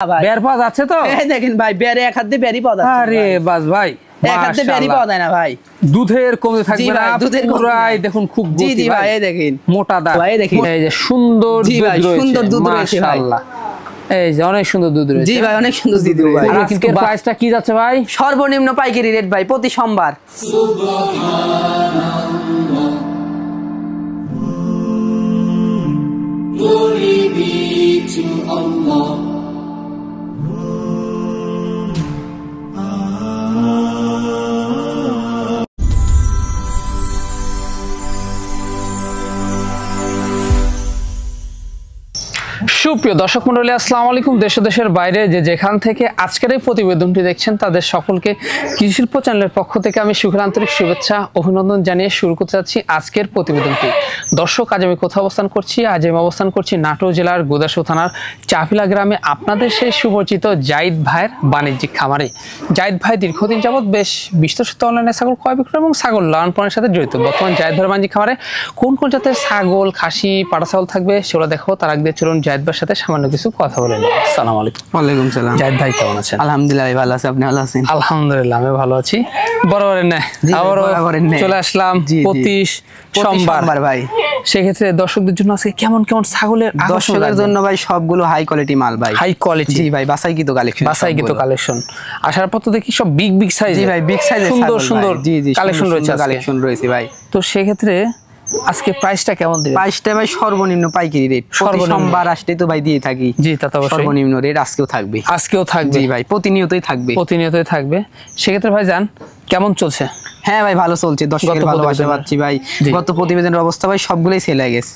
বের পাওয়া যাচ্ছে তো? দেখেন ভাই, বেরে এক হাত দিয়ে বেরি পাওয়া যাচ্ছে। আরে বাস ভাই, এক হাত দিয়ে বেরি পাওয়া যায় না ভাই। দুধের কমে থাকবে না, পুরাই দেখুন খুব গতি। জি জি ভাই, এই দেখেন মোটা দাঁত ভাই, দেখেন এই যে সুন্দর দুধ রয়েছে, সুন্দর দুধ রয়েছে ভাই। মাশাআল্লাহ, এই যে অনেক সুন্দর দুধ রয়েছে। জি ভাই, অনেক সুন্দর দুধ ভাই। আর আজকের প্রাইসটা কি যাচ্ছে ভাই? সর্বনিম্ন পাইকারি রেট ভাই, প্রতি সোমবার। Glory be to Allah. সুপ্রিয় দর্শক মন্ডলী, আসসালামু আলাইকুম। দেশ ও দেশের বাইরে যে যেখান থেকে আজকের এই প্রতিবেদনটি দেখছেন তাদের সকলকে কৃষি শিল্প চ্যানেলের পক্ষ থেকে আমি সুখের আন্তরিক শুভেচ্ছা অভিনন্দন জানিয়ে শুরু করতে যাচ্ছি আজকের প্রতিবেদনটি। দর্শক, আজ আমি কোথাও অবস্থান করছি? আজ আমি অবস্থান করছি নাটোর জেলার গোদাসু থানার চাপিলা গ্রামে, আপনাদের সেই সুপরিচিত জাহিদ ভাইয়ের বাণিজ্যিক খামারে। জাহিদ ভাই দীর্ঘদিন যাবৎ বেশ বিস্তৃত অনলাইনে ছাগল ক্রয় বিক্রয় এবং ছাগল লালন পালনের সাথে জড়িত। বর্তমান জাহিদ ভাইয়ের বাণিজ্যিক খামারে কোন কোন জাতের ছাগল, খাসি, পাটা ছাগল থাকবে সেগুলো দেখো। তার আগে চলুন জাহিদ ভাইয়ের সাথে সামান্য কিছু কথা বলে নিই। আসসালামু আলাইকুম। ওয়ালাইকুম সালাম। জাহিদ ভাই কেমন আছেন? আলহামদুলিল্লাহ ভালো আছি, আপনি ভালো আছেন? আলহামদুলিল্লাহ আমি ভালো আছি। বরাবরের ন্যায় আবারও চলে আসলাম প্রতি সোমবার ভাই। সেক্ষেত্রে দর্শকদের জন্য আজকে কেমন কেমন ছাগলের, দর্শকদের জন্য ভাই সবগুলো হাই কোয়ালিটি মাল ভাই, হাই কোয়ালিটি। জি ভাই, বাছাইকৃত কালেকশন, বাছাইকৃত কালেকশন। আসার পর তো দেখি সব বিগ বিগ সাইজ। জি ভাই, বিগ সাইজের সুন্দর সুন্দর জি জি কালেকশন রয়েছে, কালেকশন রয়েছে ভাই। তো সেক্ষেত্রে আজকে প্রাইসটা কেমন দিবেন? প্রাইসটা ভাই সর্বনিম্ন পাইকারি রেট, সোমবার আসলে তো ভাই দিয়ে থাকি। জি, তা তো অবশ্যই সর্বনিম্ন রেট আজকেও থাকবে। আজকেও থাকবে? জি ভাই, প্রতিনিয়তই থাকবে, প্রতিনিয়তই থাকবে। সেক্ষেত্রে ভাই জান কেমন চলছে? হ্যাঁ ভাই, ভালো চলছে, দর্শকের ভালোবাসা পাচ্ছি ভাই। গত প্রতিবেদনের অবস্থা ভাই সবগুলোই সেল হয়ে গেছে,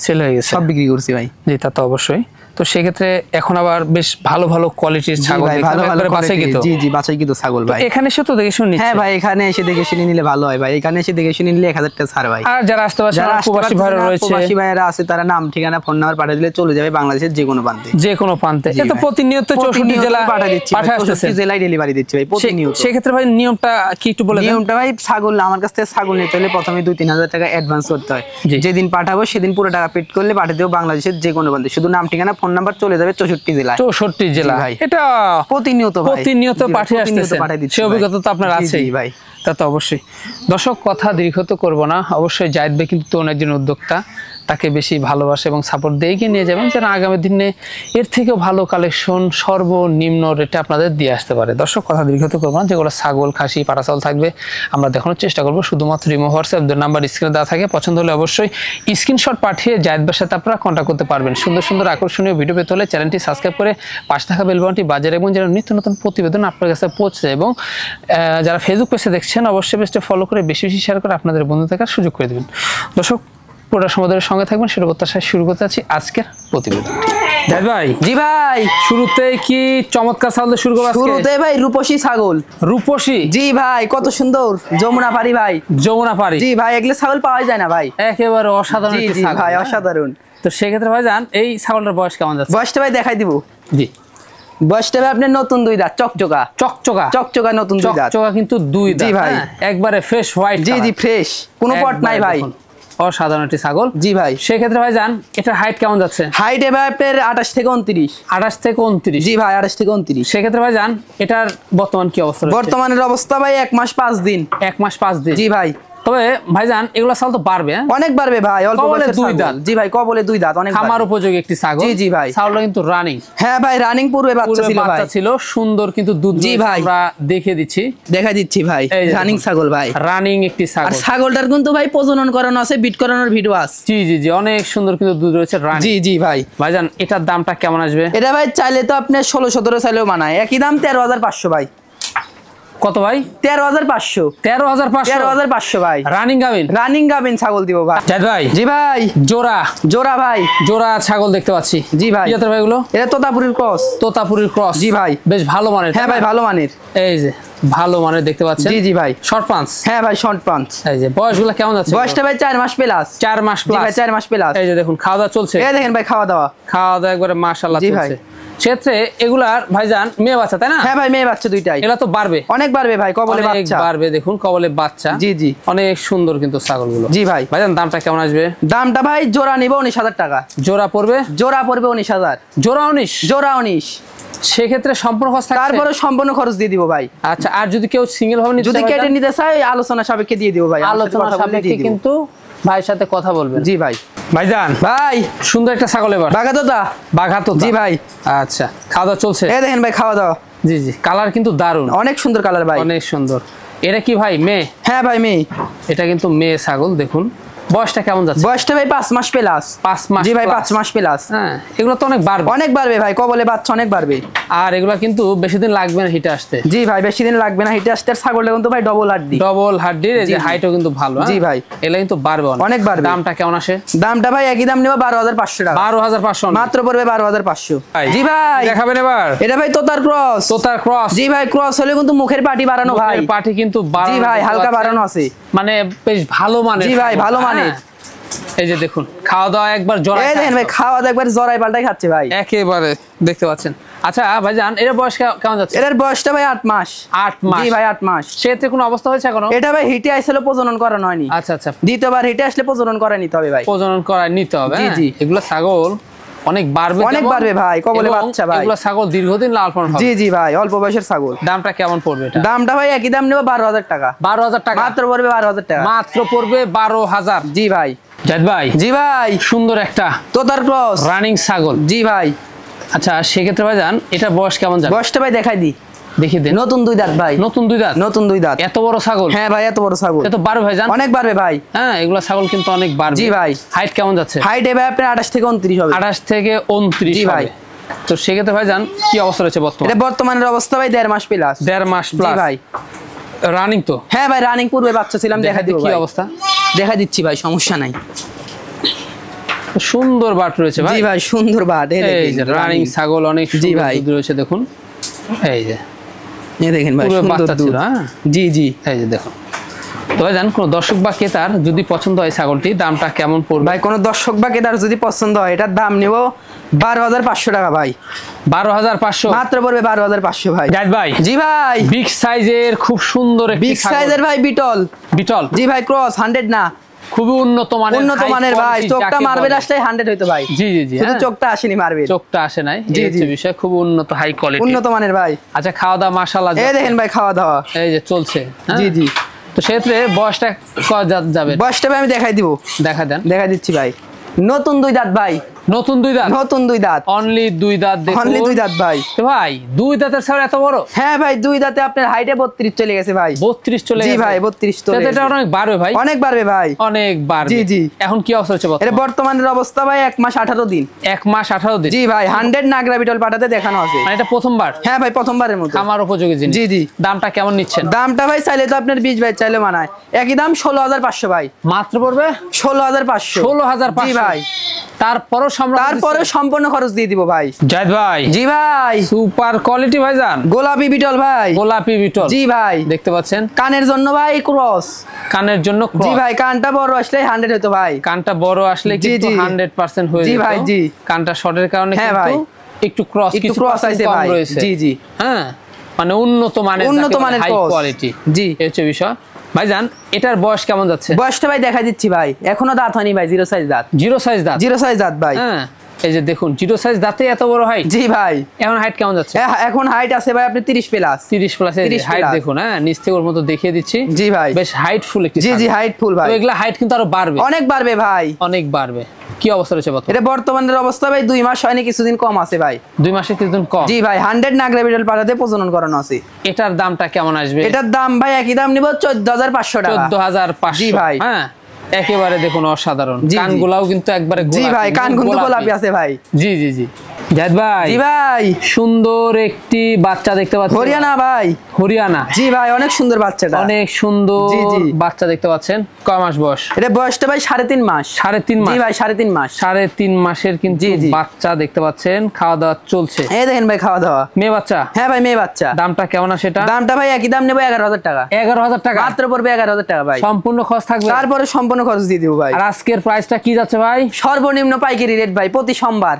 সব বিক্রি করছি ভাই। জি, তা তো অবশ্যই। তো সেক্ষেত্রে এখন আবার বেশ ভালো ভালো কোয়ালিটির ছাগল, ভালো ভালো বাছাইকৃত। জি জি, বাছাইকৃত ছাগল ভাই। এখানে এসে তো দেখে শুনি। হ্যাঁ ভাই, এখানে এসে দেখে শুনে নিলে ভালো হয় ভাই। এখানে এসে দেখে শুনে নিলে 1000 টাকা ছাড় ভাই। আর যারা আসতে পারছে না, প্রবাসী ভাইরা রয়েছে, প্রবাসী ভাইরা আছে, তারা নাম ঠিকানা ফোন নাম্বার পাঠিয়ে দিলে চলে যাবে বাংলাদেশের যে কোনো প্রান্তে, যে কোনো প্রান্তে। এটা প্রতিনিয়ত 64 জেলা পাঠিয়ে দিচ্ছি, 64 জেলায় ডেলিভারি দিচ্ছি ভাই প্রতিনিয়ত। সেক্ষেত্রে ভাই নিয়মটা কি একটু বলে দেন? নিয়মটা ভাই, ছাগল আমার কাছ থেকে ছাগল নিতে হলে প্রথমে 2-3 হাজার টাকা অ্যাডভান্স করতে হয়। যেদিন পাঠাবো সেদিন পুরো টাকা পেড করলে পাঠিয়ে দেবো বাংলাদেশের যে কোনো প্রান্তে। শুধু নাম ঠিকানা ফোন নাম্বার চলে যাবে 64 জেলায়। 64 জেলা ভাই, এটা প্রতিনিয়ত পাঠিয়ে আসতেছেন, সেই অভিজ্ঞতা তো আপনার আছেই ভাই। তা তো অবশ্যই। দর্শক, কথা দীর্ঘত করব না। অবশ্যই জাহিদ ভাই কিন্তু একজন উদ্যোক্তা, তাকে বেশি ভালোবাসে এবং সাপোর্ট দিয়ে এগিয়ে নিয়ে যাবেন যেন আগামী দিনে এর থেকেও ভালো কালেকশন সর্বনিম্ন রেটে আপনাদের দিয়ে আসতে পারে। দর্শক, কথা দীর্ঘত করবো না। যেগুলো ছাগল, খাসি, পাটা ছাগল থাকবে আমরা দেখানোর চেষ্টা করবো। শুধুমাত্র ইমো, হোয়াটসঅ্যাপ নাম্বার স্ক্রিনে দেওয়া থাকে। পছন্দ হলে অবশ্যই স্ক্রিনশট পাঠিয়ে জাহিদ ভাইয়ের সাথে আপনারা কন্ট্যাক্ট করতে পারবেন। সুন্দর সুন্দর আকর্ষণীয় ভিডিও পেতে হলে চ্যানেলটি সাবস্ক্রাইব করে পাশে থাকা বেল বাটনটি বাজারে এবং যেন নিত্য নতুন প্রতিবেদন আপনার কাছে পৌঁছে। এবং যারা ফেসবুক পেজে দেখছেন অবশ্যই পেজটা ফলো করে বেশি বেশি শেয়ার করে আপনাদের বন্ধু থাকার সুযোগ করে দেবেন। দর্শক, পুরো সময়ের সঙ্গে থাকবেন, সেটা প্রত্যাশায় শুরু করতে যাচ্ছি আজকের প্রতিবেদন। জাহিদ ভাই। জি ভাই, শুরুতে কি চমৎকার ছাগল শুরু করব? শুরুতে ভাই রূপসী ছাগল। রূপসী? জি ভাই, কত সুন্দর যমুনা পারি ভাই। যমুনা পারি? জি ভাই, এগুলো ছাগল পাওয়া যায় না ভাই, একেবারে অসাধারণ একটি ছাগল ভাই, অসাধারণ। তো সেক্ষেত্রে ভাই জান এই ছাগলটার বয়স কেমন যাচ্ছে? বয়সটা ভাই দেখাই দিব। জি, বয়সটা ভাই আপনার নতুন 2 দাঁত, চকচকা চকচকা চকচকা নতুন 2 দাঁত, চকচকা কিন্তু 2 দাঁত। জি ভাই, একবারে ফ্রেশ হোয়াইট। জি জি, ফ্রেশ, কোনো পট নাই ভাই, অসাধারণ একটি ছাগল। জি ভাই। সেক্ষেত্রে ভাই জান এটার হাইট কেমন যাচ্ছে? হাইট এবার আপনার 28 থেকে 29। 28 থেকে 29? জি ভাই, 28 থেকে 29। সেক্ষেত্রে ভাই জান এটার বর্তমান কি অবস্থা? বর্তমানের অবস্থা ভাই 1 মাস 5 দিন। 1 মাস 5 দিন? জি ভাই। তবে ভাইজান এগুলা ছাগল তো পারবে, অনেক পারবে ভাই। অল্প বয়সের 2 দাঁত। জি ভাই, কবলে 2 দাঁত, অনেক খামার উপযোগী একটি ছাগল। জি জি ভাই। ছাগলটা কিন্তু রানিং। হ্যাঁ ভাই, রানিং পূর্বে বাচ্চা ছিল ভাই, ছিল সুন্দর কিন্তু দুধ। জি ভাই, আমরা দেখে দিচ্ছি, দেখা দিচ্ছি ভাই, রানিং ছাগল ভাই, রানিং একটি ছাগল। আর ছাগলটার কিন্তু ভাই প্রজনন করানো আছে, বিট করানোর ভিডিও আছে। জি জি জি, অনেক সুন্দর কিন্তু দুধ রয়েছে, রানিং। জি জি ভাই। ভাইজান এটার দামটা কেমন আসবে? এটা ভাই চাইলে তো আপনি 16-17 চাইলেও মানায়, একই দাম 13,500 ভাই। কত ভাই? 13,500। 13,500 ভাই। রানিং গাবিন? রানিং গাবিন ছাগল দিব ভাই। জাহিদ ভাই। জি ভাই। জোড়া? জোড়া ভাই, জোড়া ছাগল দেখতে পাচ্ছি। জি ভাই। কি জাতের ভাই এগুলো? এটা তোতাপুরীর ক্রস। তোতাপুরীর ক্রস? জি ভাই। বেশ ভালো মানের? হ্যাঁ ভাই, ভালো মানের। এই যে ভালো মানের দেখতে পাচ্ছেন। জি জি ভাই। Short punch? হ্যাঁ ভাই, শর্ট পাঞ্চ। এই যে বয়সগুলো কেমন যাচ্ছে? বয়সটা ভাই 4 মাস প্লাস। 4 মাস প্লাস? ভাই 4 মাস প্লাস। এই যে দেখুন খাওয়া দাওয়া চলছে? এই দেখেন ভাই, খাওয়া দাওয়া একবারে মাশাআল্লাহ চলছে। সেক্ষেত্রে এগুলার ভাইজান মেয়ে বাচ্চা তাই না? হ্যাঁ ভাই, মেয়ে বাচ্চা দুইটাই। এগুলা তো বাড়বে, অনেক বাড়বে ভাই, কবলে বাচ্চা বাড়বে। দেখুন কবলে বাচ্চা। জি জি, অনেক সুন্দর কিন্তু ছাগলগুলো। জি ভাই। ভাইজান দামটা কেমন আসবে? দামটা ভাই জোড়া নিব 19,000 টাকা। জোড়া পড়বে? জোড়া পড়বে 19,000। জোড়া 19? জোড়া 19। সেক্ষেত্রে সম্পূর্ণ খরচ থাকছে? তারপরে সম্পূর্ণ খরচ দিয়ে দিব ভাই। আচ্ছা, আর যদি কেউ সিঙ্গেল ভাবে নিতে যদি চায় কেটে নিতে চায় আলোচনা সাপেক্ষে দিয়ে দিব ভাই, আলোচনা সাপেক্ষে কিন্তু ভাইয়ের সাথে কথা বলবেন। জি ভাই। ভাইজান ভাই সুন্দর একটা ছাগল এবার বাঘাতোতা। বাঘাতোতা। জি ভাই। আচ্ছা, খাওয়া দাওয়া চলছে? এই দেখেন ভাই খাওয়া দাওয়া। জি জি, কালার কিন্তু দারুণ, অনেক সুন্দর কালার ভাই, অনেক সুন্দর। এটা কি ভাই মেয়ে? হ্যাঁ ভাই মেয়ে। এটা কিন্তু মেয়ে ছাগল। দেখুন বয়সটা কেমন যাচ্ছে? বয়সটা ভাই 5 মাস প্লাস। 5 মাস? জি ভাই 5 মাস প্লাস। হ্যাঁ, এগুলো তো অনেক বাড়বে, অনেক বাড়বে ভাই, কবলে বাচ্চা অনেক বাড়বে। আর এগুলা কিন্তু বেশি দিন লাগবে না হিটে আসতে। জি ভাই বেশি দিন লাগবে না হিটে আসতে। আর ছাগলটা কিন্তু ভাই ডবল হাড্ডি, ডবল হাড্ডির, এই যে হাইটও কিন্তু ভালো। জি ভাই। এগুলা কিন্তু বাড়বে অনেক বাড়বে। দামটা কেমন আসে? দামটা ভাই একই দাম নেব 12,500 টাকা। 12,500 মাত্র পড়বে 12,500। জি ভাই দেখাবেন এবার? এটা ভাই তোতার ক্রস। তোতার ক্রস? জি ভাই ক্রস হলে কিন্তু মুখের পাটি বাড়ানো ভাই, পাটি কিন্তু জি ভাই হালকা বাড়ানো আছে, মানে বেশ ভালো মানের। জি ভাই ভালো মানের। এই যে দেখুন খাওয়া দাওয়া একবার জড়াই, এই দেখেন ভাই খাওয়া দাওয়া একবার জড়াই পাল্টাই খাচ্ছে ভাই, একেবারে দেখতে পাচ্ছেন। আচ্ছা ভাইজান, এর বয়স কেমন যাচ্ছে? এটার বয়সটা ভাই 8 মাস। 8 মাস? জি ভাই 8 মাস। সেতে কোনো অবস্থা হয়েছে এখনো? এটা ভাই হিটে আইছিল প্রজনন করানো হয়নি। আচ্ছা আচ্ছা, দ্বিতীয়বার হিটে আসলে প্রজনন করাই নিতে হবে ভাই, প্রজনন করায় নিতে হবে। জি জি। এগুলো ছাগল অনেক বাড়বে, অনেক বাড়বে ভাই, কবলে বাচ্চা ভাই। এগুলো ছাগল দীর্ঘদিন লাল পালন হবে। জি জি ভাই অল্প বয়সের ছাগল। দামটা কেমন পড়বে এটা? দামটা ভাই একই দাম নেব 12,000 টাকা। 12,000 টাকা? মাত্র পড়বে 12,000 টাকা। মাত্র পড়বে 12,000? জি ভাই। জাহিদ ভাই, জি ভাই সুন্দর একটা তোতার ক্রস রানিং ছাগল। জি ভাই। আচ্ছা সেক্ষেত্রে ভাইজান এটা বয়স কেমন যাবে? বয়সটা ভাই দেখাই দি, দেখি দেন। নতুন 2 দাঁত ভাই। নতুন 2 দাঁত? নতুন 2 দাঁত। এত বড় ছাগল? হ্যাঁ ভাই এত বড় ছাগল। এত বাড়বে ভাইজান? অনেক বাড়বে ভাই। হ্যাঁ, এগুলা ছাগল কিন্তু অনেক বাড়বে। জি ভাই। হাইট কেমন যাচ্ছে? হাইট এ ভাই আপনার 28 থেকে 29 হবে। 28 থেকে 29 জি ভাই। হবে। তো সেক্ষেত্রে ভাইজান কি অবস্থা রয়েছে বর্তমানে? এটা বর্তমানের অবস্থা ভাই 1.5 মাস প্লাস। 1.5 মাস জি প্লাস? ভাই। রানিং তো? হ্যাঁ ভাই রানিং পূর্বে বাচ্চা ছিলাম, দেখা দিব কি ভাই। অবস্থা? দেখা দিচ্ছি ভাই, সমস্যা নাই। সুন্দর বাট রয়েছে ভাই। জি ভাই সুন্দর বাট। এই যে রানিং ছাগল, অনেক জি সুন্দর ভাই। দুধ রয়েছে দেখুন। এই যে এই দেখেন ভাই পুরো সুন্দর বাচ্চা দুধ। ছিল। হ্যাঁ জি জি। এই যে দেখুন। তো ভাইজান কোন দর্শক বা ক্রেতার যদি পছন্দ হয় ছাগলটি, দামটা কেমন পড়বে? ভাই কোন দর্শক বা ক্রেতার যদি পছন্দ হয় এটার দাম নেব 12,500 টাকা ভাই। 12,500? মাত্র পড়বে 12,500 ভাই। জাহিদ ভাই, জি ভাই বিগ সাইজের খুব সুন্দর একটি বিগ ছাগল। সাইজের ভাই বিটল। বিটল? জি ভাই ক্রস 100 না, খুবই উন্নত মানের, উন্নত মানের ভাই। চোখটা মার্বেল আসলে 100 হইতো ভাই। জি জি জি, শুধু হ্যাঁ। চোখটা আসেনি মার্বেল, চোখটা আসে নাই, জি, এই হচ্ছে জি। বিষয়। খুব উন্নত হাই কোয়ালিটি, উন্নত মানের ভাই। আচ্ছা খাওয়া দাওয়া মাশাআল্লাহ এই দেখেন ভাই খাওয়া দাওয়া এই যে চলছে। হ্যাঁ? জি জি। তো সেক্ষেত্রে বয়সটা যাবে? বয়সটা ভাই আমি দেখাই দিব, দেখা দেন। দেখা দিচ্ছি ভাই। নতুন 2 দাঁত ভাই। নতুন 2 দাঁত? নতুন 2 দাঁত। অনলি 2 দাঁত? দেখুন অনলি 2 দাঁত ভাই। তো ভাই 2 দাঁতের ছাগল এত বড়? হ্যাঁ ভাই 2 দাঁতে আপনার হাইটে 32 চলে গেছে ভাই। 32 চলে গেছে? জি ভাই 32 চলে তাতে গেছে। এটা অনেক বাড়বে ভাই? অনেক বাড়বে ভাই, অনেক বাড়বে। জি, জি। এখন কি অবস্থা হচ্ছে এটা বর্তমানের অবস্থা ভাই 1 মাস 18 দিন। 1 মাস 18 দিন? জি ভাই 100 নাগরা বিটল পাঠাতে দেখানো আছে। মানে এটা প্রথমবার? হ্যাঁ ভাই প্রথমবারের মতো। খামার উপযোগী জিনিস। জি, জি। দামটা কেমন নিচ্ছেন? দামটা ভাই চাইলে তো আপনার 20 ভাই চাইলে মানায়, একই দাম 16,500 ভাই। মাত্র পড়বে 16,500? 16,500? জি ভাই। তারপরও তারপরে সম্পূর্ণ খরচ দিয়ে দিব ভাই। জাহিদ ভাই, জি ভাই সুপার কোয়ালিটি ভাইজান। গোলাপি বিটল ভাই। গোলাপি বিটল? জি ভাই। দেখতে পাচ্ছেন কানের জন্য ভাই ক্রস। কানের জন্য জি cross? ভাই কানটা বড় আসলে 100 হতো ভাই। কানটা বড় আসলে জি, কিন্তু জি। 100% হয়ে জি যেত। ভাই, জি। কানটা শর্টের কারণে হ্যাঁ কিন্তু ভাই। একটু ক্রস, একটু কিছু cross percent আছে কম ভাই। রয়েছে। জি, জি। হ্যাঁ, মানে উন্নত মানের, উন্নত মানের হাই cross। কোয়ালিটি। জি। এই হচ্ছে বিষয়। ভাইজান এটার বয়স কেমন যাচ্ছে? বয়সটা ভাই দেখা দিচ্ছি ভাই, এখনো দাঁত হয়নি ভাই, 0 সাইজ দাঁত। 0 সাইজ দাঁত? 0 সাইজ দাঁত ভাই। হ্যাঁ, এই যে দেখুন 0 সাইজ দাঁতে এত বড় হাইট। জি ভাই। এখন হাইট কেমন যাচ্ছে? এখন হাইট আছে ভাই আপনি 30 প্লাস। 30 প্লাস? 30 height plus। দেখুন, হ্যাঁ নিচ থেকে ওর মতো দেখিয়ে দিচ্ছি। জি ভাই। বেশ হাইটফুল একটি জি জি ছাগল। হাইট ফুল ভাই। তো এগুলা হাইট কিন্তু আরো বাড়বে? অনেক বাড়বে ভাই, অনেক বাড়বে। কি অবস্থা রয়েছে বর্তমানে? এটা বর্তমানের অবস্থা ভাই 2 মাস হয়নি, কিছুদিন কম আছে ভাই। 2 মাসে কিছুদিন কম? জি ভাই 100 নাগরা বিটল পাঠাতে প্রজনন করানো আছে। এটার দামটা কেমন আসবে? এটার দাম ভাই একই দাম নিব 14,500 টাকা। 14,500? জি ভাই। হ্যাঁ, একেবারে দেখুন অসাধারণ। জি, জি। কানগুলাও কিন্তু একবারে জি গোলাপি। ভাই কান কিন্তু গোলাপি আছে ভাই। জি জি জি। জাহিদ ভাই, জি ভাই সুন্দর একটি বাচ্চা দেখতে পাচ্ছেন। হরিয়ানা ভাই। হরিয়ানা? জি ভাই অনেক সুন্দর বাচ্চাটা। অনেক সুন্দর জি, জি। বাচ্চা দেখতে পাচ্ছেন। কয় মাস বয়স? এটা বয়সটা ভাই 3.5 মাস। 3.5 মাস? জি ভাই 3.5 মাস। 3.5 মাসের কিন্তু জি, জি। বাচ্চা দেখতে পাচ্ছেন। খাওয়া দাওয়া চলছে? এই দেখেন ভাই খাওয়া দাওয়া। মেয়ে বাচ্চা? হ্যাঁ ভাই মেয়ে বাচ্চা। দামটা কেমন আছে এটা? দামটা ভাই একই দাম নেব 11,000 টাকা। 11,000 টাকা? মাত্র পড়বে 11,000 টাকা ভাই। সম্পূর্ণ খরচ থাকবে? তারপরে সম্পূর্ণ খরচ দিয়ে দিব ভাই। আর আজকের প্রাইসটা কি যাচ্ছে ভাই? সর্বনিম্ন পাইকারি রেট ভাই, প্রতি সোমবার।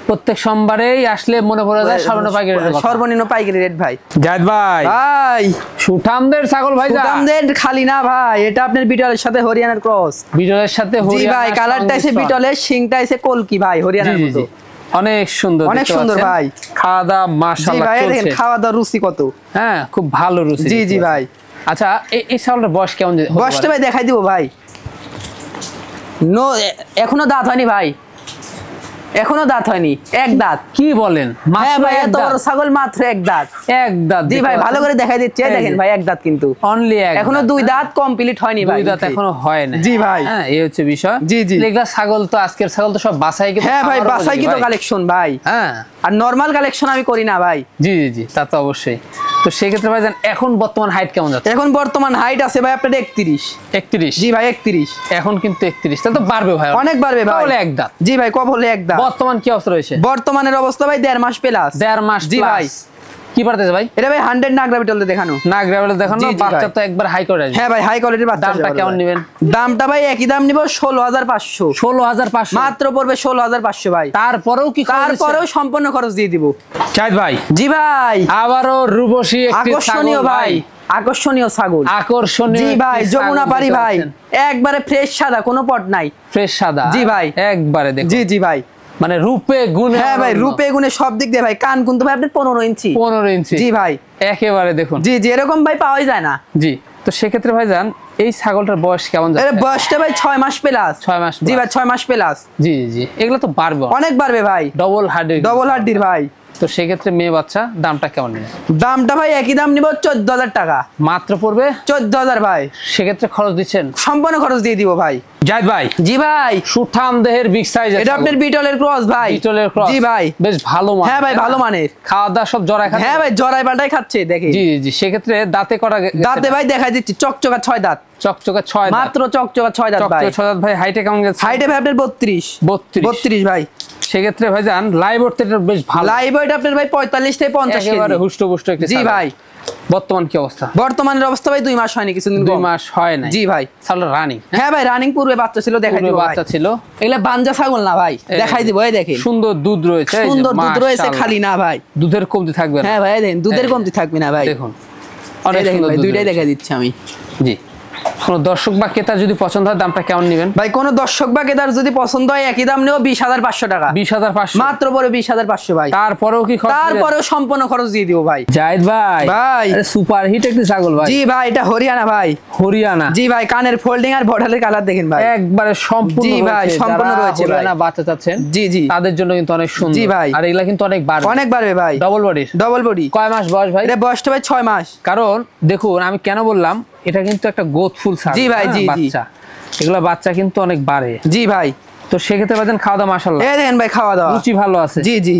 প্রত্যেক সোমবারেই আসলে মনে পড়ে যায় সর্বনিম্ন পাইকারি রেটের কথা। সর্বনিম্ন পাইকারি রেট ভাই। জাহিদ ভাই, ভাই সুঠামদের ছাগল ভাই, দামদের খালি না ভাই, এটা আপনার বিটলের সাথে হরিয়ানার ক্রস। বিটলের সাথে জি হরিয়ানা? ভাই কালারটা আছে বিটলের, শিংটা আছে কলকি ভাই হরিয়ানার জি, জি, মতো। জি। অনেক সুন্দর, অনেক দেখতে সুন্দর পাচ্ছেন। ভাই। খাওয়া দাওয়া জি মাশাআল্লাহ ভাই দেখেন চলছে। খাওয়া দাওয়ার রুচি কত। হ্যাঁ, খুব ভালো রুচি। জি দেখতে জি পাচ্ছেন। ভাই। আচ্ছা, এই ছাগলটার বয়স কেমন হতে বয়সটা পারে? ভাই দেখাই দিব ভাই। এখনো দাঁত হয়নি ভাই, এখনো দাঁত হয়নি, এক দাঁত। কি বলেন? হ্যাঁ মাত্র ভাই, এক এত বড় দাঁত? ছাগল মাত্র এক দাঁত। এক দাঁত। জি ভাই, ভালো করে দেখাই দিচ্ছি, এই দেখেন ভাই এক দাঁত কিন্তু, অনলি এক এখনো দাঁত। দুই দাঁত কমপ্লিট হয়নি ভাই। দুই দাঁত এখনো হয় না। জি ভাই। হ্যাঁ, এই হচ্ছে বিষয়। জি জি। এগুলা ছাগল তো আজকের ছাগল তো সব বাছাই কিন্তু হ্যাঁ ভাই, খামার বাসাই উপযোগী কি তো ভাই। কালেকশন ভাই, হ্যাঁ, আর নরমাল কালেকশন আমি করি না ভাই। জি জি জি, তা তো অবশ্যই। তো সেক্ষেত্রে ভাই জান এখন বর্তমান হাইট কেমন যাচ্ছে? এখন বর্তমান হাইট আছে ভাই আপনার 31। 31। জি ভাই 31। এখন কিন্তু 31, তাহলে তো বাড়বে ভাই, অনেক বাড়বে ভাই। তাহলে এক দাঁত। জি ভাই, কব হলে এক দাঁত। বর্তমান কি অবস্থা রয়েছে? বর্তমানের অবস্থা ভাই 1.5 মাস প্লাস। 1.5 মাস। জি ভাই। কি পারতেছে ভাই? এটা ভাই 100 নাগরা বিটলে দেখানো। না গ্রাভেলে দেখানো, জি, জি বাচ্চা ভাই। তো একবার হাই করে আসবে। হ্যাঁ ভাই, হাই কোয়ালিটির বাচ্চা। দামটা কেমন নেবেন? দামটা ভাই একই দাম নিব 16,500। 16,500 মাত্র পড়বে 16,500 ভাই। তারপরেও কি তারপরেও সম্পূর্ণ খরচ দিয়ে দিব। চাঁদ ভাই, জি ভাই। আবারও রূপসী একটি আকর্ষণীয় ছাগল ভাই, আকর্ষণীয় ছাগল। আকর্ষণীয় জি ভাই, একটি যমুনা ছাগল পারি দেখতে ভাই, পাচ্ছেন। একবারে ফ্রেশ সাদা, কোনো পট নাই। ফ্রেশ সাদা। জি ভাই। একবারে দেখুন। জি জি ভাই। মানে রূপে গুণে। হ্যাঁ ভাই, রূপে গুণে সব দিক দিয়ে ভাই। কান কিন্তু ভাই আপনার 15 ইঞ্চি। 15 ইঞ্চি। জি ভাই। একেবারে দেখুন। জি জি, এরকম ভাই পাওয়াই যায় না। জি, তো সেক্ষেত্রে ভাই জান এই ছাগলটার বয়স কেমন এর যাচ্ছে? বয়সটা ভাই 6 মাস প্লাস। 6 মাস জি plus। ভাই, 6 মাস প্লাস। জি জি, এগুলো তো বাড়বে, অনেক বাড়বে ভাই, ডবল হার্ডের। ডবল হাড্ডির ভাই। তো সেক্ষেত্রে মেয়ে বাচ্চা দামটা কেমন নেবে? দামটা ভাই একই দাম নিব 14,000 টাকা। মাত্র পড়বে 14,000 ভাই। সেক্ষেত্রে খরচ দিচ্ছেন? সম্পূর্ণ খরচ দিয়ে দিব ভাই। জাহিদ ভাই, জি ভাই। সুঠাম দেহের বিগ সাইজ। এটা আপনার বিটলের ক্রস ভাই। বিটলের ক্রস। জি ভাই। বেশ ভালো মান। হ্যাঁ ভাই, ভালো মানের। খাওয়া দাওয়া সব জড়ায় খাচ্ছে? হ্যাঁ ভাই, জরাই পাল্টাই খাচ্ছে দেখি। জি জি, সেক্ষেত্রে দাঁতে করা গেছে? দাঁতে ভাই দেখাই দিচ্ছি, চকচকা 6 দাঁত। চকচকে 6 দাঁত। মাত্র চকচকা 6 দাঁত ভাই। চকচকে 6 দাঁত ভাই। হাইটে কেমন গেছে? হাইটে ভাই আপনার 32। 32 ভাই। সেক্ষেত্রে ভাই জান লাইভ ওয়েট বেশ ভালো। লাইভ ওয়েট আপনার ভাই 45 থেকে 50 একেবারে কেজি। হুষ্টপুষ্ট একটি জি ছাগল। ভাই। বর্তমান কি অবস্থা? বর্তমানের অবস্থা ভাই 2 মাস হয়নি, কিছুদিন 2 কম। মাস হয় না। জি ভাই। ছাগল রানিং। হ্যাঁ ভাই, রানিং পূর্বে বাচ্চা ছিল, দেখাই দিব ভাই। বাচ্চা ছিল। এগুলা বাঞ্জা ছাগল না ভাই, দেখাই দিব। এই দেখেন সুন্দর দুধ রয়েছে। এই যে, সুন্দর দুধ রয়েছে, মাশাআল্লাহ। খালি না ভাই। দুধের কমতি থাকবে না। হ্যাঁ ভাই, দেখেন দুধের এই, কমতি থাকবে না ভাই। দেখুন অনেক অনেক দেখেন সুন্দর ভাই, দুধ দুইটাই রয়েছে। দেখা দিচ্ছি আমি। জি, কোন দর্শক বা ক্রেতা যদি পছন্দ হয় দামটা কেমন নেবেন? ভাই কোন দর্শক বা ক্রেতার যদি পছন্দ হয় একই দাম নেব 20,500 টাকা। 20,500 মাত্র পরে 20,500 ভাই। তারপরেও কি খরচ? তারপরেও সম্পূর্ণ খরচ দিয়ে দিব ভাই। জাহিদ ভাই, ভাই। আরে সুপার হিট একটি ছাগল ভাই। জি ভাই, এটা হরিয়ানা ভাই। হরিয়ানা। জি ভাই, কানের ফোল্ডিং আর বর্ডারের কালার দেখেন ভাই। একবারে সম্পূর্ণ জি ভাই, রয়েছে। সম্পূর্ণ যারা রয়েছে ভাই। হরিয়ানা বাচ্চা চাচ্ছেন জি জি, তাদের জন্য কিন্তু অনেক সুন্দর। জি ভাই। আর এগুলা কিন্তু অনেক বাড়বে। অনেক বাড়বে ভাই। ডবল বডির। Double body. কয় মাস বয়স ভাই? এটা বয়সটা ভাই 6 মাস। কারণ দেখুন আমি কেন বললাম, এটা কিন্তু একটা গ্রোথফুল ছাগল। জি ভাই, হ্যাঁ, জি, জি। বাচ্চা এগুলা বাচ্চা কিন্তু অনেক বাড়ে। জি ভাই। তো সেক্ষেত্রে বাজেন খাওয়া দাওয়া মাশাআল্লাহ এই দেখেন ভাই, খাওয়া দাওয়া রুচি ভালো আছে। জি জি।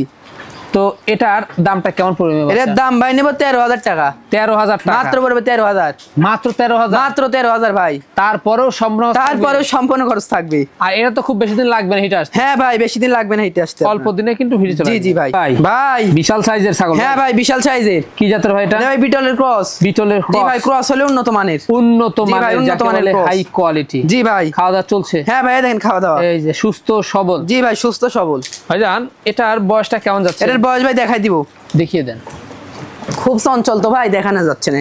তো এটার দামটা কেমন পড়বে? এর দাম ভাই নেব 13,000 টাকা। 13,000 টাকা। মাত্র পড়বে 13,000। মাত্র 13,000। মাত্র 13,000 ভাই। তারপরেও সম্পূর্ণ তারপরেও সম্পূর্ণ খরচ থাকবে। আর এটা তো খুব বেশি দিন লাগবে না হিটে আসতে। হ্যাঁ ভাই, বেশি দিন লাগবে না হিটে আসতে। অল্প দিনে কিন্তু হিটে চলে জি আসবে। জি ভাই। ভাই বিশাল সাইজের ছাগল। হ্যাঁ ভাই, বিশাল সাইজের। কি জাতের ভাই এটা? এটা ভাই বিটলের ক্রস। বিটলের জি ভাই, ক্রস হলে উন্নত মানের। উন্নত জি ভাই, মানের, উন্নত যাকে মানের বলে cross। High quality. জি ভাই। খাওয়া দাওয়া চলছে? হ্যাঁ ভাই, দেখেন খাওয়া দাওয়া। এই যে সুস্থ সবল। জি ভাই, সুস্থ সবল। ভাইজান এটার বয়সটা কেমন যাচ্ছে? এটার বয়স ভাই দেখাই দিব। দেখিয়ে দেন। খুব চঞ্চল তো ভাই, দেখানো যাচ্ছে না।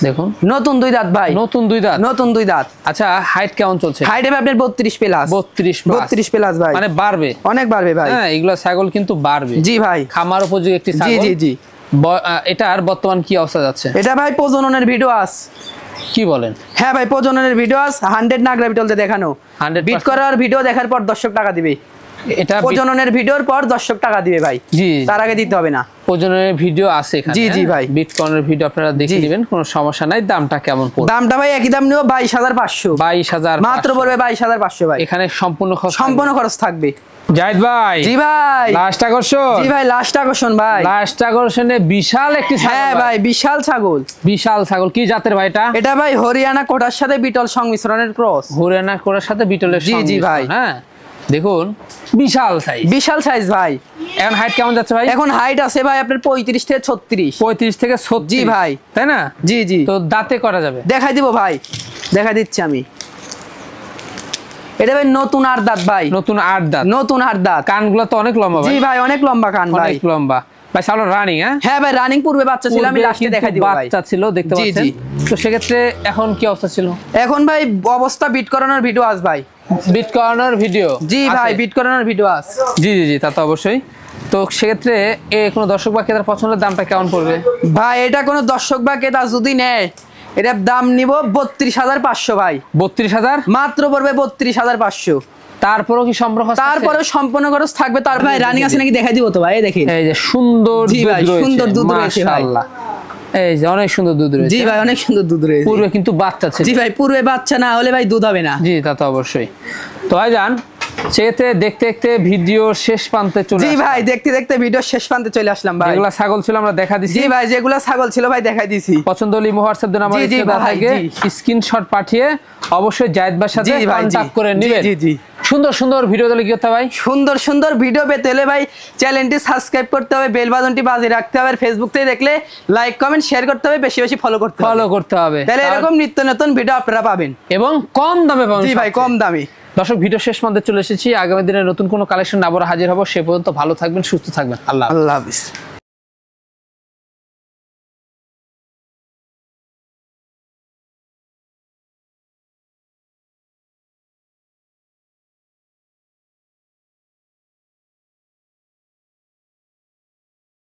দেখুন নতুন 2 দাঁত ভাই। নতুন 2 দাঁত। নতুন 2 দাঁত। আচ্ছা হাইট কেমন চলছে? হাইট হবে আপনার 32 প্লাস। 32 plus। 32 প্লাস ভাই। মানে বাড়বে। অনেক বাড়বে ভাই। হ্যাঁ, এগুলা ছাগল কিন্তু বাড়বে। জি ভাই। খামার উপযোগী একটি জি ছাগল। জি জি। এটার বর্তমান কি অবস্থা যাচ্ছে? এটা ভাই প্রজননের ভিডিও আস। কি বলেন? হ্যাঁ ভাই, প্রজননের ভিডিও আস 100 নাগরা বিটলতে দেখানো। 100% বিট করার ভিডিও দেখার পর দর্শক টাকা দিবে। এটা প্রজননের ভিডিওর পর দর্শক টাকা দিবে ভাই। জি, তার আগে দিতে হবে না। প্রজননের ভিডিও আছে এখানে। জি, জি ভাই। বিটকয়েনের ভিডিও আপনারা দেখে জি। নেবেন, কোনো সমস্যা নাই। দামটা কেমন পড়বে? দামটা ভাই একই দাম নিব 22,500। 22,000 মাত্র পড়বে 22,500 ভাই। এখানে সম্পূর্ণ খরচ সম্পূর্ণ খরচ থাকবে। জাহিদ ভাই। জি ভাই। লাস্ট আকর্ষণ। জি ভাই, লাস্ট আকর্ষণ ভাই। লাস্ট আকর্ষণে বিশাল একটি ছাগল। হ্যাঁ ভাই, বিশাল ছাগল। বিশাল ছাগল। কি জাতের ভাই এটা? এটা ভাই হরিয়ানা কোটার সাথে বিটল সংমিশ্রণের ক্রস। হরিয়ানা কোরার সাথে বিটলের জি, জি সংমিশ্রণ। ভাই। হ্যাঁ দেখুন বিশাল সাইজ। বিশাল সাইজ ভাই। এখন হাইট কেমন যাচ্ছে ভাই? এখন হাইট আছে ভাই আপনার 35 থেকে 36। 35 থেকে 36। জি ভাই। তাই না? জি জি। তো দাঁতে করা যাবে? দেখাই দিব ভাই, দেখাই দিচ্ছি আমি। এটা ভাই নতুন 8 দাঁত ভাই। নতুন 8 দাঁত। নতুন 8 দাঁত। কানগুলো তো অনেক লম্বা ভাই। জি ভাই, অনেক লম্বা কান ভাই। অনেক লম্বা ভাই। ছাগল রানিং। হ্যাঁ হ্যাঁ ভাই, রানিং পূর্বে বাচ্চা ছিল, আমি পূর্বে লাস্টে কিন্তু দেখাই দিব ভাই। বাচ্চা ছিল, দেখতে জি, পাচ্ছেন। জি। তো সেক্ষেত্রে এখন কি অবস্থা ছিল? এখন ভাই অবস্থা বিট করানোর ভিডিও আস ভাই। বিট করানোর ভিডিও? জি ভাই, বিট করানোর ভিডিও আস। জি জি জি, তা তো অবশ্যই। তো সেক্ষেত্রে কোনো দর্শক বা ক্রেতার পছন্দের দামটা কেমন পড়বে? ভাই এটা কোনো দর্শক বা ক্রেতা যদি নেয়, এটার দাম নিব 32,500 ভাই। 32,000 মাত্র পড়বে 32,500। তারপরেও কি সম্পর্ক? তারপরে সম্পূর্ণ খরচ থাকবে। তার ভাই রানিং আছে নাকি দেখাই দিব তো ভাই, দেখেন এই যে সুন্দর জি ভাই, দুধ রয়েছে, সুন্দর দুধ রয়েছে ভাই। মাশাআল্লাহ। এই যে অনেক সুন্দর দুধ রয়েছে। জি ভাই, অনেক সুন্দর দুধ রয়েছে। পূর্বে কিন্তু বাচ্চা ছিল। জি ভাই, পূর্বে বাচ্চা না হলে ভাই দুধ হবে না। জি তা তো অবশ্যই। তো ভাইজান সেক্ষেত্রে দেখতে দেখতে ভিডিও শেষ প্রান্তে চলে জি ভাই, দেখতে দেখতে ভিডিও শেষ প্রান্তে চলে আসলাম ভাই। যেগুলা ছাগল ছিল আমরা দেখা দিছি। জি ভাই, যেগুলা ছাগল ছিল ভাই দেখাই দিছি। পছন্দ হলে হোয়াটসঅ্যাপ দেন আমার জি ভাই, স্ক্রিনশট পাঠিয়ে অবশ্যই জায়েদ ভাইয়ের সাথে জি ভাই, কন্টাক্ট করে নেবেন। জি জি। সুন্দর সুন্দর ভিডিও দিলে কি করতে ভাই? সুন্দর সুন্দর ভিডিও পেতে হলে ভাই চ্যানেলটি সাবস্ক্রাইব করতে হবে, বেল বাটনটি বাজিয়ে রাখতে হবে, ফেসবুক থেকে দেখলে লাইক কমেন্ট শেয়ার করতে হবে, বেশি বেশি ফলো করতে হবে। তাহলে এরকম নিত্য নতুন ভিডিও আপনারা পাবেন এবং কম দামে পাবেন। জি ভাই, কম দামে। দর্শক ভিডিও শেষ পর্যন্ত চলে এসেছি। আগামী দিনে নতুন কোনো কালেকশন আবার হাজির হবো। সে পর্যন্ত ভালো থাকবেন, সুস্থ থাকবেন। আল্লাহ আল্লাহ হাফেজ।